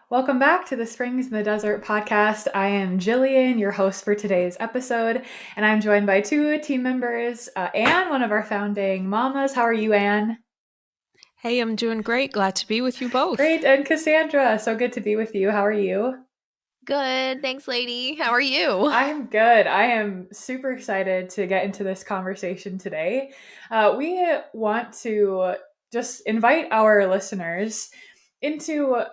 Welcome back to the Springs in the Desert podcast. I am Jillian, your host for today's episode, and I'm joined by two team members, Anne, one of our founding mamas. How are you, Anne? Hey, I'm doing great. Glad to be with you both. Great, and Cassandra. So good to be with you. How are you? Good. Thanks, lady. How are you? I'm good. I am super excited to get into this conversation today. We want to just invite our listeners into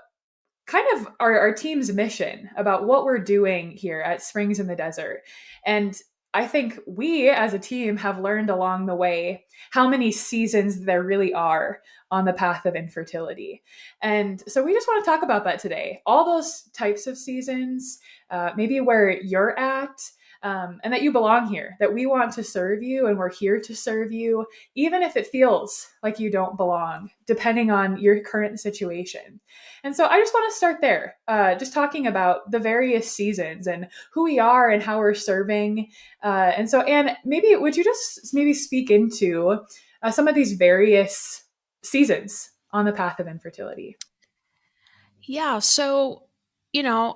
kind of our team's mission about what we're doing here at Springs in the Desert. And I think we as a team have learned along the way how many seasons there really are on the path of infertility. And so we just want to talk about that today. All those types of seasons, maybe where you're at, and that you belong here, that we want to serve you and we're here to serve you, even if it feels like you don't belong, depending on your current situation. And so I just want to start there, just talking about the various seasons and who we are and how we're serving. And so, Anne, maybe would you just maybe speak into some of these various seasons on the path of infertility?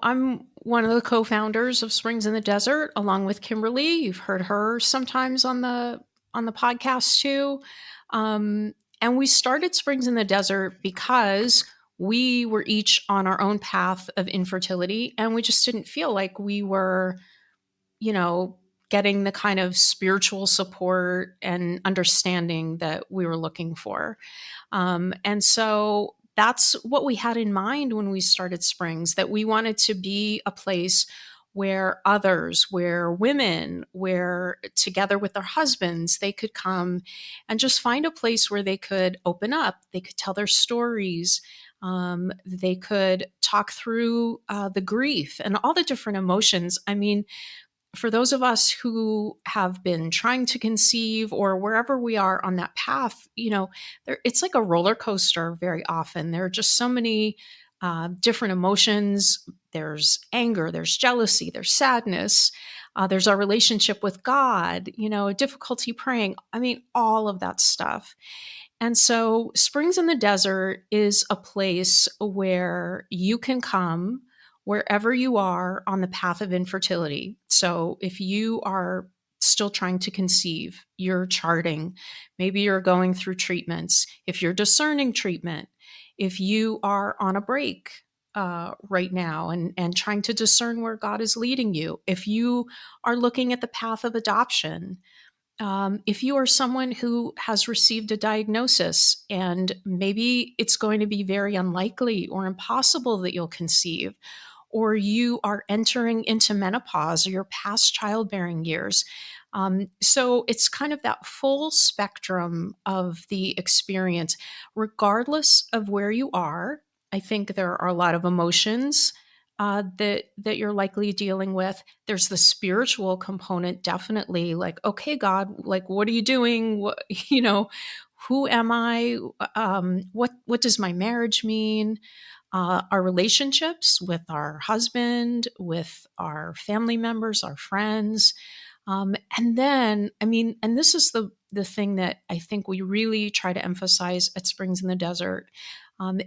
I'm one of the co-founders of Springs in the Desert along with Kimberly. You've heard her sometimes on the podcast too. And we started Springs in the Desert because we were each on our own path of infertility and we just didn't feel like we were, you know, getting the kind of spiritual support and understanding that we were looking for. And so that's what we had in mind when we started Springs, that we wanted to be a place where others, where women, where together with their husbands, they could come and just find a place where they could open up, they could tell their stories. They could talk through the grief and all the different emotions. I mean, for those of us who have been trying to conceive or wherever we are on that path, it's like a roller coaster very often. There are just so many different emotions. There's anger, there's jealousy, there's sadness, there's our relationship with God, difficulty praying. I mean, all of that stuff. And so, Springs in the Desert is a place where you can come wherever you are on the path of infertility. So, if you are still trying to conceive, you're charting, maybe you're going through treatments, if you're discerning treatment, if you are on a break right now and trying to discern where God is leading you, if you are looking at the path of adoption, if you are someone who has received a diagnosis and maybe it's going to be very unlikely or impossible that you'll conceive, or you are entering into menopause or you're past childbearing years. So it's kind of that full spectrum of the experience, regardless of where you are. I think there are a lot of emotions that you're likely dealing with. There's the spiritual component, definitely. Like, okay, God, like, what are you doing? What, who am I? What does my marriage mean? Our relationships with our husband, with our family members, our friends. And then, I mean, and this is the thing that I think we really try to emphasize at Springs in the Desert,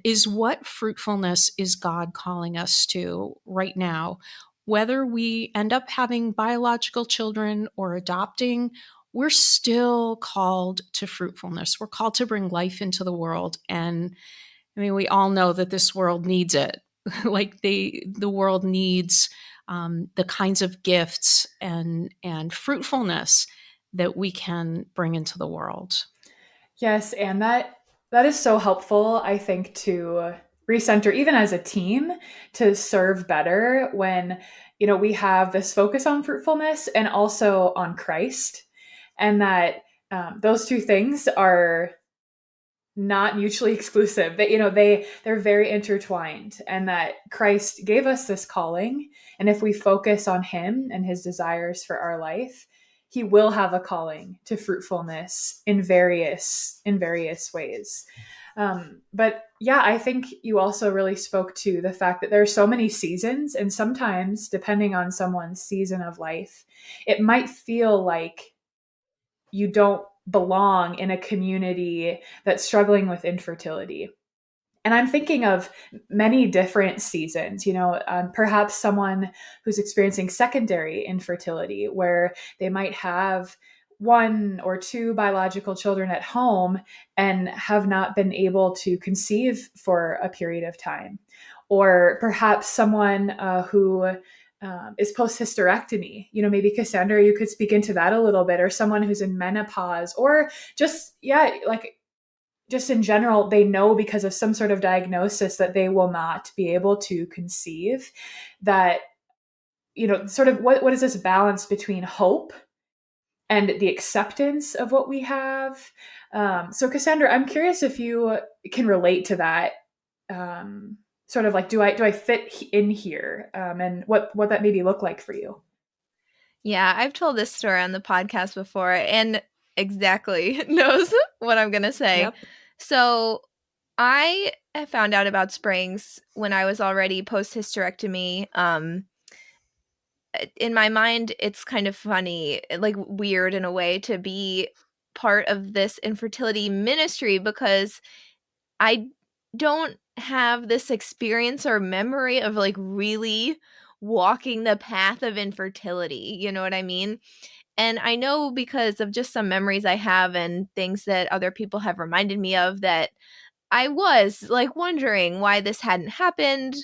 is what fruitfulness is God calling us to right now? Whether we end up having biological children or adopting, we're still called to fruitfulness. We're called to bring life into the world. And I mean, we all know that this world needs it. Like the world needs the kinds of gifts and fruitfulness that we can bring into the world. Yes, and that is so helpful, I think, to recenter even as a team to serve better when we have this focus on fruitfulness and also on Christ, and that those two things are not mutually exclusive. That they're very intertwined, and that Christ gave us this calling, and if we focus on him and his desires for our life, he will have a calling to fruitfulness in various ways. But yeah, I think you also really spoke to the fact that there are so many seasons, and sometimes depending on someone's season of life, it might feel like you don't belong in a community that's struggling with infertility. And I'm thinking of many different seasons, perhaps someone who's experiencing secondary infertility, where they might have one or two biological children at home and have not been able to conceive for a period of time. Or perhaps someone who is post hysterectomy. Maybe Cassandra, you could speak into that a little bit, or someone who's in menopause, or just, yeah, like just in general, they know because of some sort of diagnosis that they will not be able to conceive. That, sort of what is this balance between hope and the acceptance of what we have? So Cassandra, I'm curious if you can relate to that. Sort of like, do I fit in here? And what that maybe look like for you? Yeah, I've told this story on the podcast before and exactly knows what I'm going to say. Yep. So I found out about Springs when I was already post hysterectomy. In my mind, it's kind of funny, like weird in a way, to be part of this infertility ministry because I don't have this experience or memory of like really walking the path of infertility. You know what I mean? And I know because of just some memories I have and things that other people have reminded me of that I was like wondering why this hadn't happened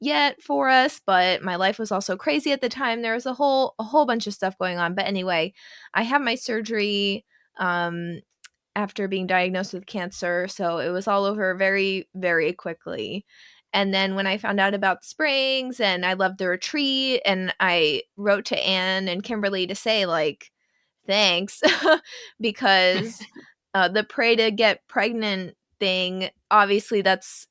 yet for us, but my life was also crazy at the time. There was a whole bunch of stuff going on. But anyway, I have my surgery after being diagnosed with cancer, so it was all over very, very quickly. And then when I found out about Springs and I loved the retreat, and I wrote to Anne and Kimberly to say like thanks because the pray to get pregnant thing, obviously that's,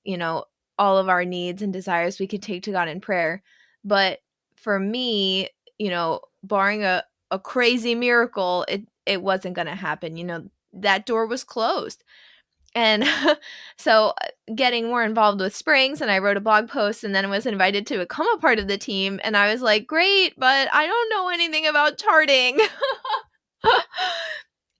all of our needs and desires we could take to God in prayer. But for me, barring a crazy miracle, it wasn't going to happen. That door was closed. And so getting more involved with Springs, and I wrote a blog post and then was invited to become a part of the team. And I was like, great, but I don't know anything about charting.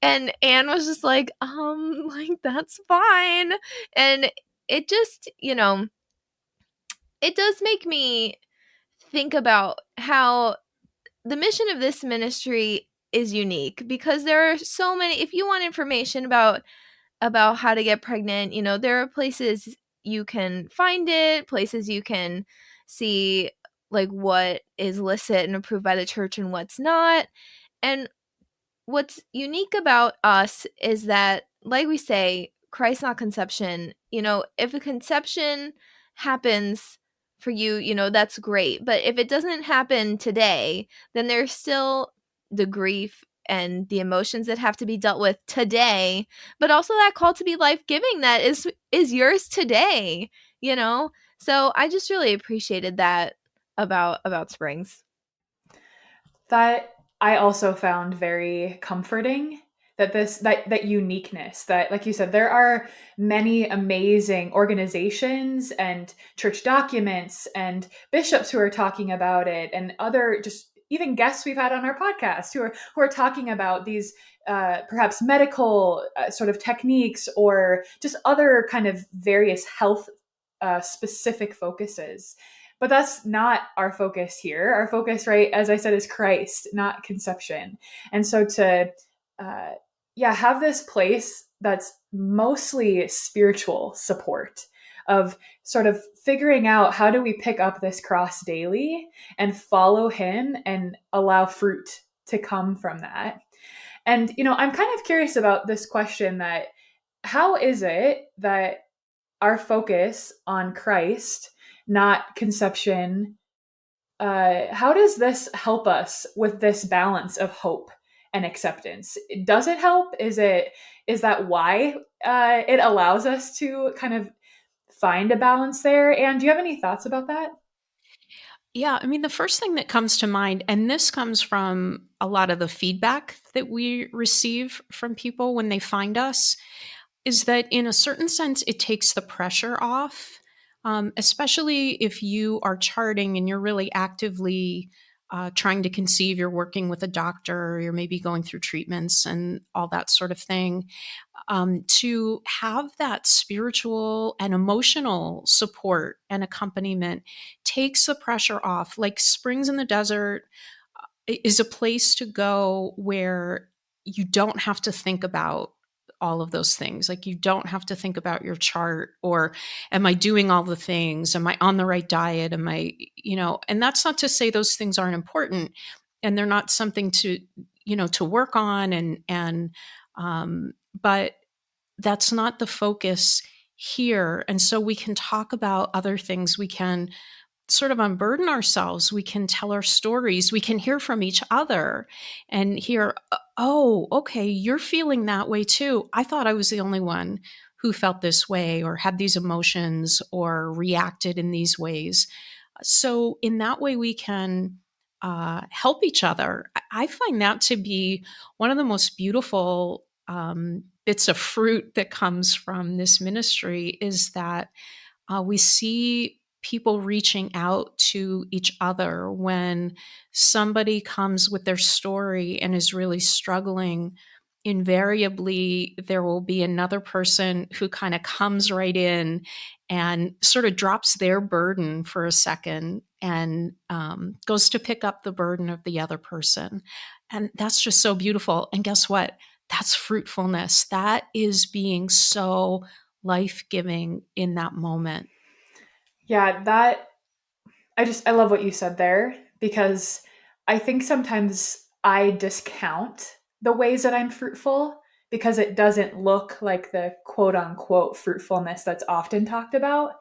And Anne was just like, that's fine. And it just, it does make me think about how the mission of this ministry is unique, because there are so many. If you want information about how to get pregnant, there are places you can find it, places you can see like what is licit and approved by the church and what's not. And what's unique about us is that, like we say, Christ not conception. If a conception happens for you, that's great. But if it doesn't happen today, then there's still the grief and the emotions that have to be dealt with today, but also that call to be life-giving that is yours today, So I just really appreciated that about Springs. That I also found very comforting, that that uniqueness, that, like you said, there are many amazing organizations and church documents and bishops who are talking about it, and other just even guests we've had on our podcast who are talking about these perhaps medical sort of techniques, or just other kind of various health specific focuses. But that's not our focus here. Our focus, right, as I said, is Christ, not conception. And so to, have this place that's mostly spiritual support, of sort of figuring out how do we pick up this cross daily and follow him and allow fruit to come from that. And, I'm kind of curious about this question, that how is it that our focus on Christ, not conception, how does this help us with this balance of hope and acceptance? Does it help? Is that why it allows us to kind of find a balance there? And do you have any thoughts about that? Yeah, I mean, the first thing that comes to mind, and this comes from a lot of the feedback that we receive from people when they find us, is that in a certain sense, it takes the pressure off, especially if you are charting and you're really actively trying to conceive, you're working with a doctor, you're maybe going through treatments and all that sort of thing. To have that spiritual and emotional support and accompaniment takes the pressure off. Like Springs in the Desert is a place to go where you don't have to think about all of those things. Like you don't have to think about your chart or am I doing all the things? Am I on the right diet? Am I, and that's not to say those things aren't important and they're not something to, to work on but that's not the focus here. And so we can talk about other things. We can sort of unburden ourselves. We can tell our stories. We can hear from each other and hear, oh, okay, you're feeling that way too. I thought I was the only one who felt this way or had these emotions or reacted in these ways. So in that way, we can help each other. I find that to be one of the most beautiful bits of fruit that comes from this ministry is that we see people reaching out to each other when somebody comes with their story and is really struggling. Invariably, there will be another person who kind of comes right in and sort of drops their burden for a second and goes to pick up the burden of the other person. And that's just so beautiful. And guess what? That's fruitfulness. That is being so life-giving in that moment. Yeah, I love what you said there because I think sometimes I discount the ways that I'm fruitful because it doesn't look like the quote unquote fruitfulness that's often talked about.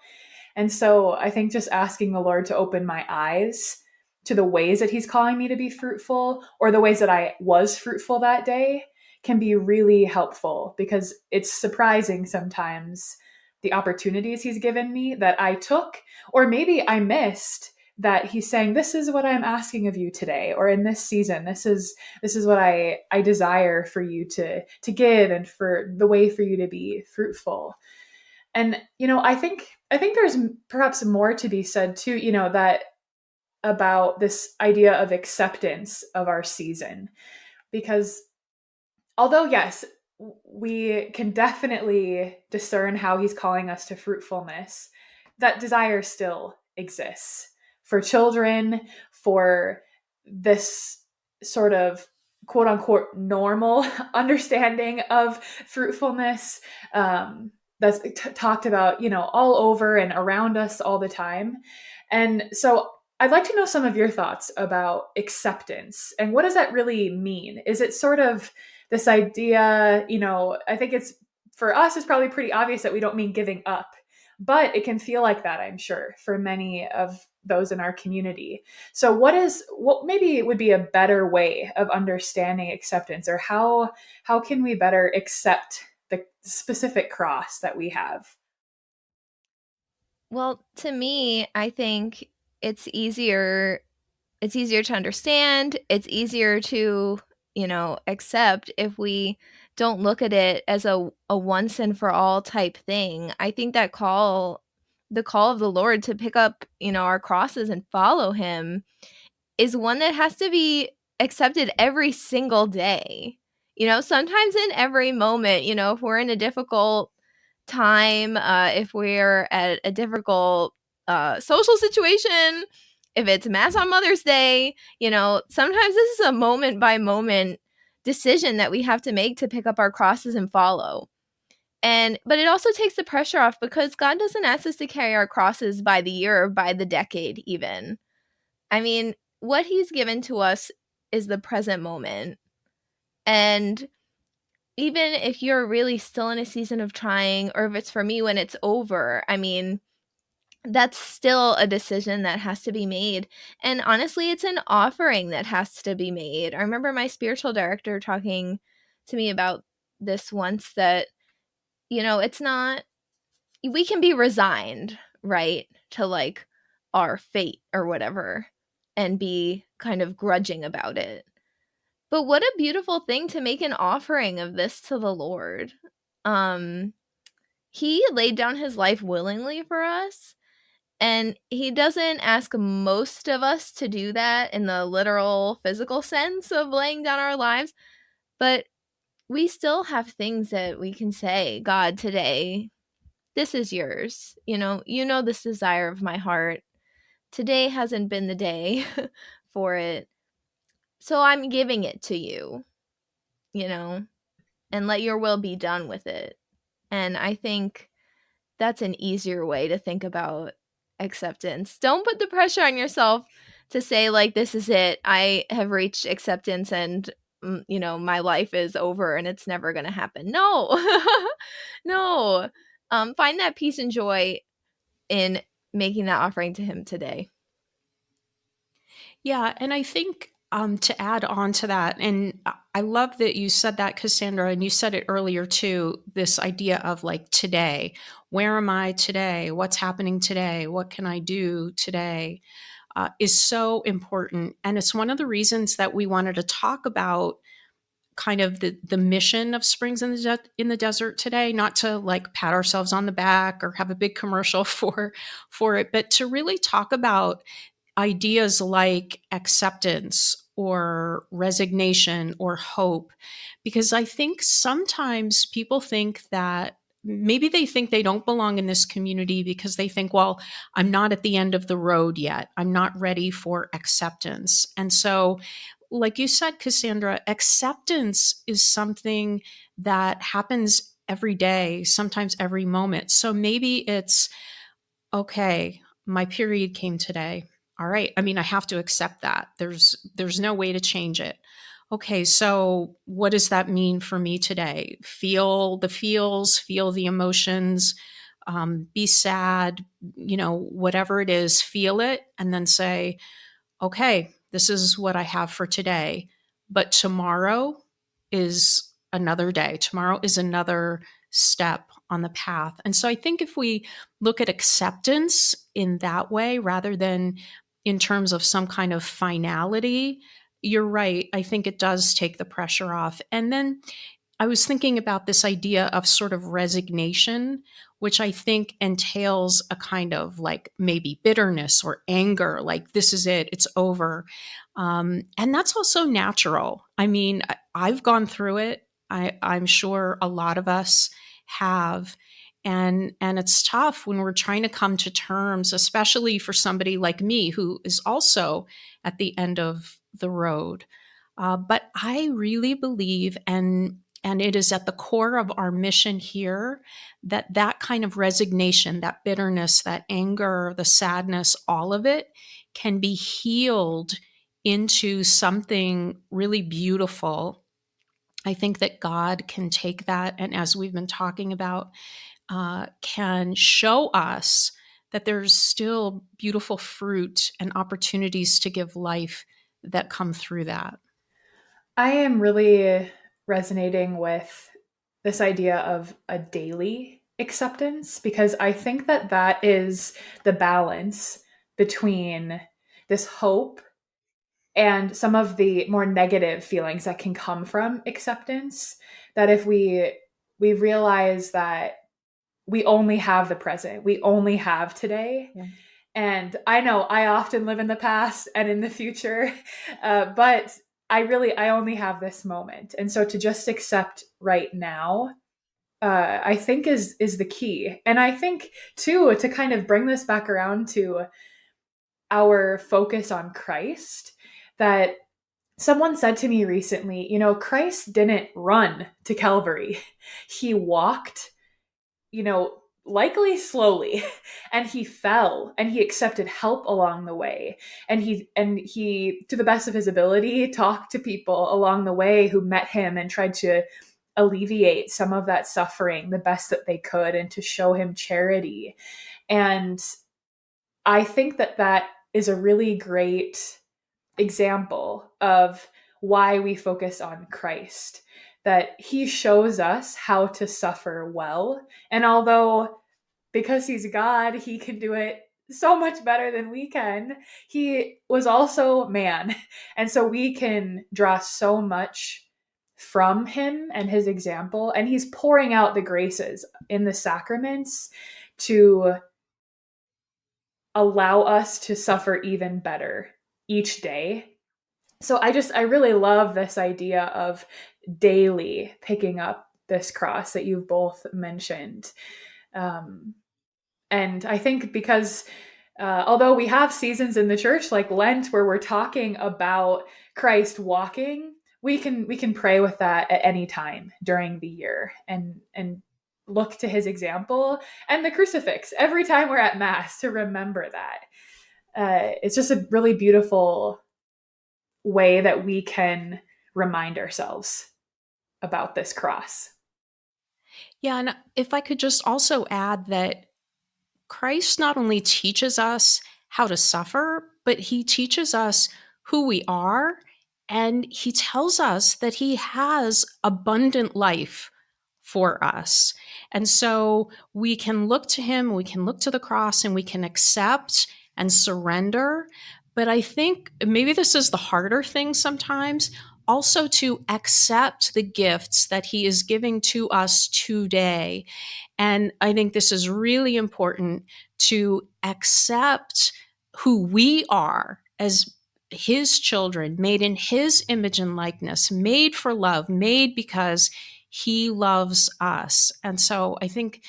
And so I think just asking the Lord to open my eyes to the ways that He's calling me to be fruitful or the ways that I was fruitful that day can be really helpful because it's surprising sometimes the opportunities He's given me that I took or maybe I missed that He's saying, this is what I'm asking of you today, or in this season, this is what I desire for you to give and for the way for you to be fruitful. And I think there's perhaps more to be said too, that about this idea of acceptance of our season. Because although yes, we can definitely discern how He's calling us to fruitfulness, that desire still exists for children, for this sort of quote unquote normal understanding of fruitfulness that's talked about, all over and around us all the time. And so I'd like to know some of your thoughts about acceptance and what does that really mean? Is it sort of this idea, I think it's for us, it's probably pretty obvious that we don't mean giving up, but it can feel like that, I'm sure, for many of those in our community. So what maybe would be a better way of understanding acceptance, or how can we better accept the specific cross that we have? Well, to me, I think it's easier to understand, it's easier to, accept if we don't look at it as a once and for all type thing. I think that the call of the Lord to pick up, our crosses and follow Him is one that has to be accepted every single day. Sometimes in every moment, if we're in a difficult time, if we're at a difficult social situation, if it's Mass on Mother's Day, sometimes this is a moment by moment decision that we have to make to pick up our crosses and follow. But it also takes the pressure off because God doesn't ask us to carry our crosses by the year or by the decade even. I mean, what He's given to us is the present moment. And even if you're really still in a season of trying, or if it's for me when it's over, I mean, that's still a decision that has to be made. And honestly, it's an offering that has to be made. I remember my spiritual director talking to me about this once that, it's not, we can be resigned, right, to like our fate or whatever and be kind of grudging about it. But what a beautiful thing to make an offering of this to the Lord. Um, he laid down His life willingly for us. And he doesn't ask most of us to do that in the literal physical sense of laying down our lives, but we still have things that we can say, God, today, this is yours. You know this desire of my heart. Today hasn't been the day for it. So I'm giving it to you, and let your will be done with it. And I think that's an easier way to think about acceptance. Don't put the pressure on yourself to say, like, this is it. I have reached acceptance and, my life is over and it's never going to happen. No, no. Find that peace and joy in making that offering to him today. Yeah, and I think to add on to that, and I love that you said that, Cassandra, and you said it earlier too, this idea of like today. Where am I today? What's happening today? What can I do today? Is so important. And it's one of the reasons that we wanted to talk about kind of the mission of Springs in the Desert today, not to like pat ourselves on the back or have a big commercial for it, but to really talk about ideas like acceptance or resignation or hope. Because I think sometimes people think that maybe they think they don't belong in this community because they think, well, I'm not at the end of the road yet. I'm not ready for acceptance. And so, like you said, Cassandra, acceptance is something that happens every day, sometimes every moment. So maybe it's, okay, my period came today. All right. I mean, I have to accept that. There's no way to change it. Okay, so what does that mean for me today? Feel the feels, feel the emotions, be sad, whatever it is, feel it, and then say, okay, this is what I have for today. But tomorrow is another day. Tomorrow is another step on the path. And so I think if we look at acceptance in that way, rather than in terms of some kind of finality, you're right. I think it does take the pressure off. And then I was thinking about this idea of sort of resignation, which I think entails a kind of like maybe bitterness or anger, like this is it, it's over. And that's also natural. I mean, I've gone through it. I'm sure a lot of us have. And it's tough when we're trying to come to terms, especially for somebody like me who is also at the end of the road. But I really believe, and it is at the core of our mission here, that kind of resignation, that bitterness, that anger, the sadness, all of it can be healed into something really beautiful. I think that God can take that, and as we've been talking about, can show us that there's still beautiful fruit and opportunities to give life that come through that. I am really resonating with this idea of a daily acceptance because I think that that is the balance between this hope and some of the more negative feelings that can come from acceptance. That if we realize that we only have the present, we only have today. Yeah. And I know I often live in the past and in the future, but I only have this moment. And so to just accept right now, I think is the key. And I think too, to kind of bring this back around to our focus on Christ, that someone said to me recently, Christ didn't run to Calvary. He walked, likely slowly, and he fell and he accepted help along the way. And he to the best of his ability talked to people along the way who met him and tried to alleviate some of that suffering the best that they could and to show him charity. And I think that that is a really great example of why we focus on Christ, that he shows us how to suffer well. And although, because he's God, he can do it so much better than we can, he was also man. And so we can draw so much from him and his example. And he's pouring out the graces in the sacraments to allow us to suffer even better each day. So I really love this idea of daily picking up this cross that you've both mentioned. Um, and I think because although we have seasons in the church like Lent where we're talking about Christ walking, we can pray with that at any time during the year and look to his example and the crucifix every time we're at mass to remember that. It's just a really beautiful way that we can remind ourselves about this cross. Yeah, and if I could just also add that Christ not only teaches us how to suffer, but he teaches us who we are, and he tells us that he has abundant life for us. And so we can look to him, we can look to the cross, and we can accept and surrender. But I think maybe this is the harder thing sometimes, also to accept the gifts that he is giving to us today. And I think this is really important to accept who we are as his children, made in his image and likeness, made for love, made because he loves us. And so I think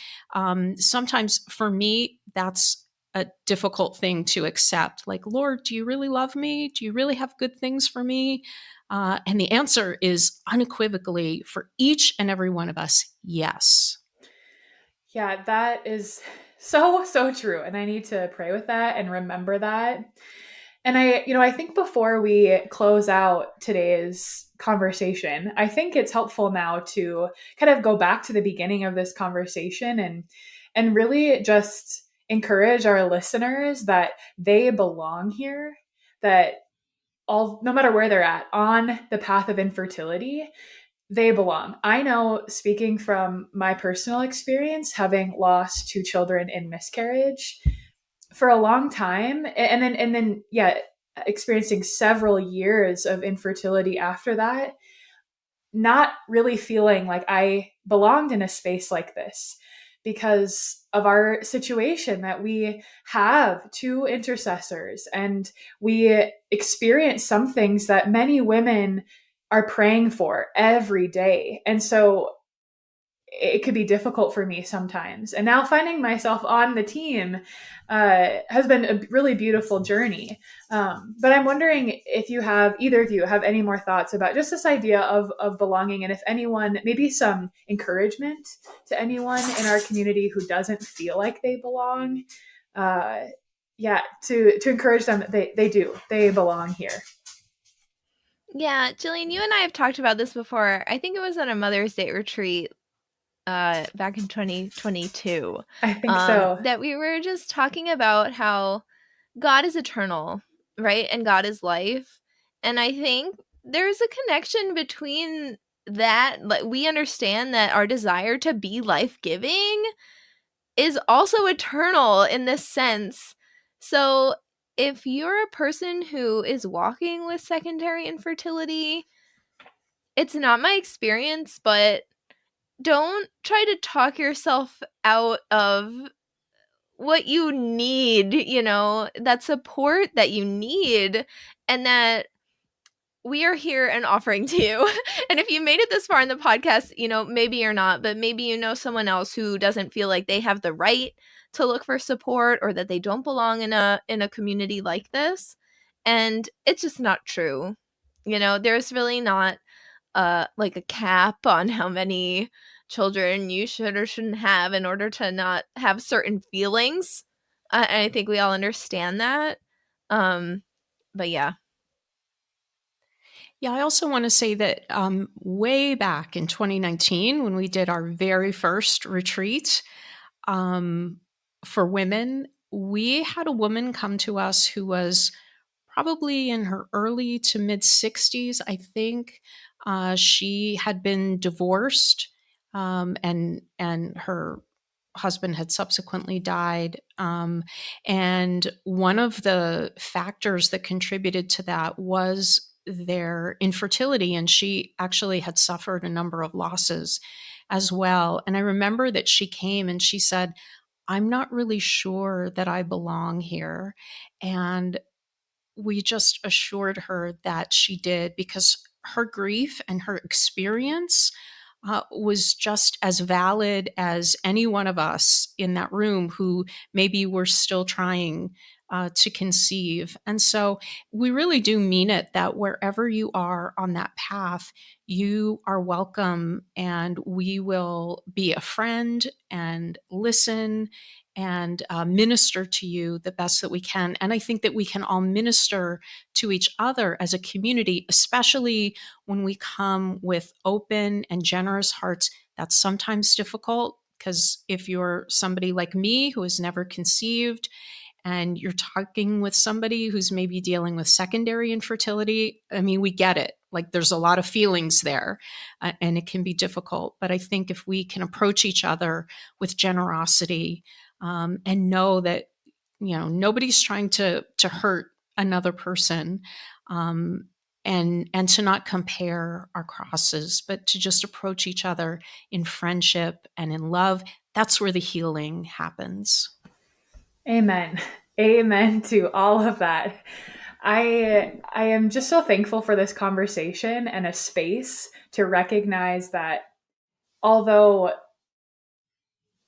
sometimes for me, that's a difficult thing to accept. Like, Lord, do you really love me? Do you really have good things for me? And the answer is unequivocally for each and every one of us, yes. Yeah, that is so true. And I need to pray with that and remember that. And I think before we close out today's conversation, I think it's helpful now to kind of go back to the beginning of this conversation and really just encourage our listeners that they belong here, that no matter where they're at on the path of infertility, they belong. I know, speaking from my personal experience, having lost two children in miscarriage for a long time, and then yeah, experiencing several years of infertility after that, not really feeling like I belonged in a space like this because of our situation, that we have two intercessors and we experience some things that many women are praying for every day. And so it could be difficult for me sometimes. And now finding myself on the team has been a really beautiful journey. But I'm wondering if either of you have any more thoughts about just this idea of belonging, and if anyone, maybe some encouragement to anyone in our community who doesn't feel like they belong. Yeah, to encourage them that they belong here. Yeah, Jillian, you and I have talked about this before. I think it was on a Mother's Day retreat back in 2022. I think so. That we were just talking about how God is eternal, right? And God is life. And I think there's a connection between that. Like, we understand that our desire to be life-giving is also eternal in this sense. So if you're a person who is walking with secondary infertility, it's not my experience, but don't try to talk yourself out of what you need, that support that you need, and that we are here and offering to you. And if you made it this far in the podcast, maybe you're not, but maybe you know someone else who doesn't feel like they have the right to look for support, or that they don't belong in a community like this. And it's just not true. There's really not like a cap on how many children you should or shouldn't have in order to not have certain feelings. And I think we all understand that. But yeah. Yeah, I also want to say that way back in 2019, when we did our very first retreat for women, we had a woman come to us who was probably in her early to mid 60s, I think. She had been divorced, and her husband had subsequently died. And one of the factors that contributed to that was their infertility. And she actually had suffered a number of losses as well. And I remember that she came and she said, I'm not really sure that I belong here. And we just assured her that she did, because her grief and her experience was just as valid as any one of us in that room who maybe were still trying to conceive. And so we really do mean it that wherever you are on that path, you are welcome, and we will be a friend and listen and minister to you the best that we can. And I think that we can all minister to each other as a community, especially when we come with open and generous hearts. That's sometimes difficult, because if you're somebody like me who has never conceived and you're talking with somebody who's maybe dealing with secondary infertility, I mean, we get it. Like, there's a lot of feelings there, and it can be difficult. But I think if we can approach each other with generosity, and know that, nobody's trying to hurt another person, and to not compare our crosses, but to just approach each other in friendship and in love, that's where the healing happens. Amen. Amen to all of that. I am just so thankful for this conversation and a space to recognize that although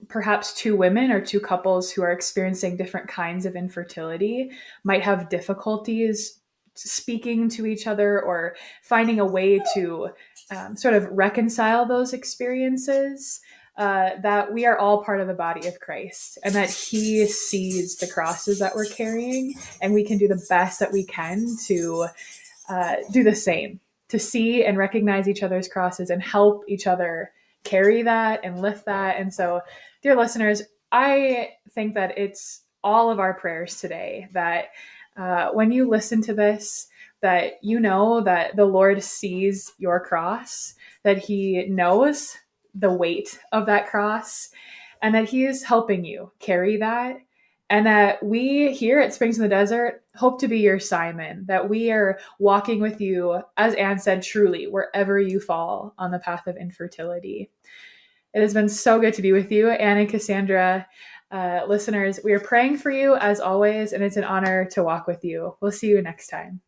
perhaps two women or two couples who are experiencing different kinds of infertility might have difficulties speaking to each other or finding a way to sort of reconcile those experiences, that we are all part of the body of Christ, and that He sees the crosses that we're carrying, and we can do the best that we can to do the same, to see and recognize each other's crosses and help each other carry that and lift that. And so, dear listeners, I think that it's all of our prayers today that when you listen to this, that you know that the Lord sees your cross, that He knows the weight of that cross, and that He is helping you carry that. And that we here at Springs in the Desert hope to be your Simon, that we are walking with you, as Anne said, truly, wherever you fall on the path of infertility. It has been so good to be with you, Anne and Cassandra. Listeners, we are praying for you as always, and it's an honor to walk with you. We'll see you next time.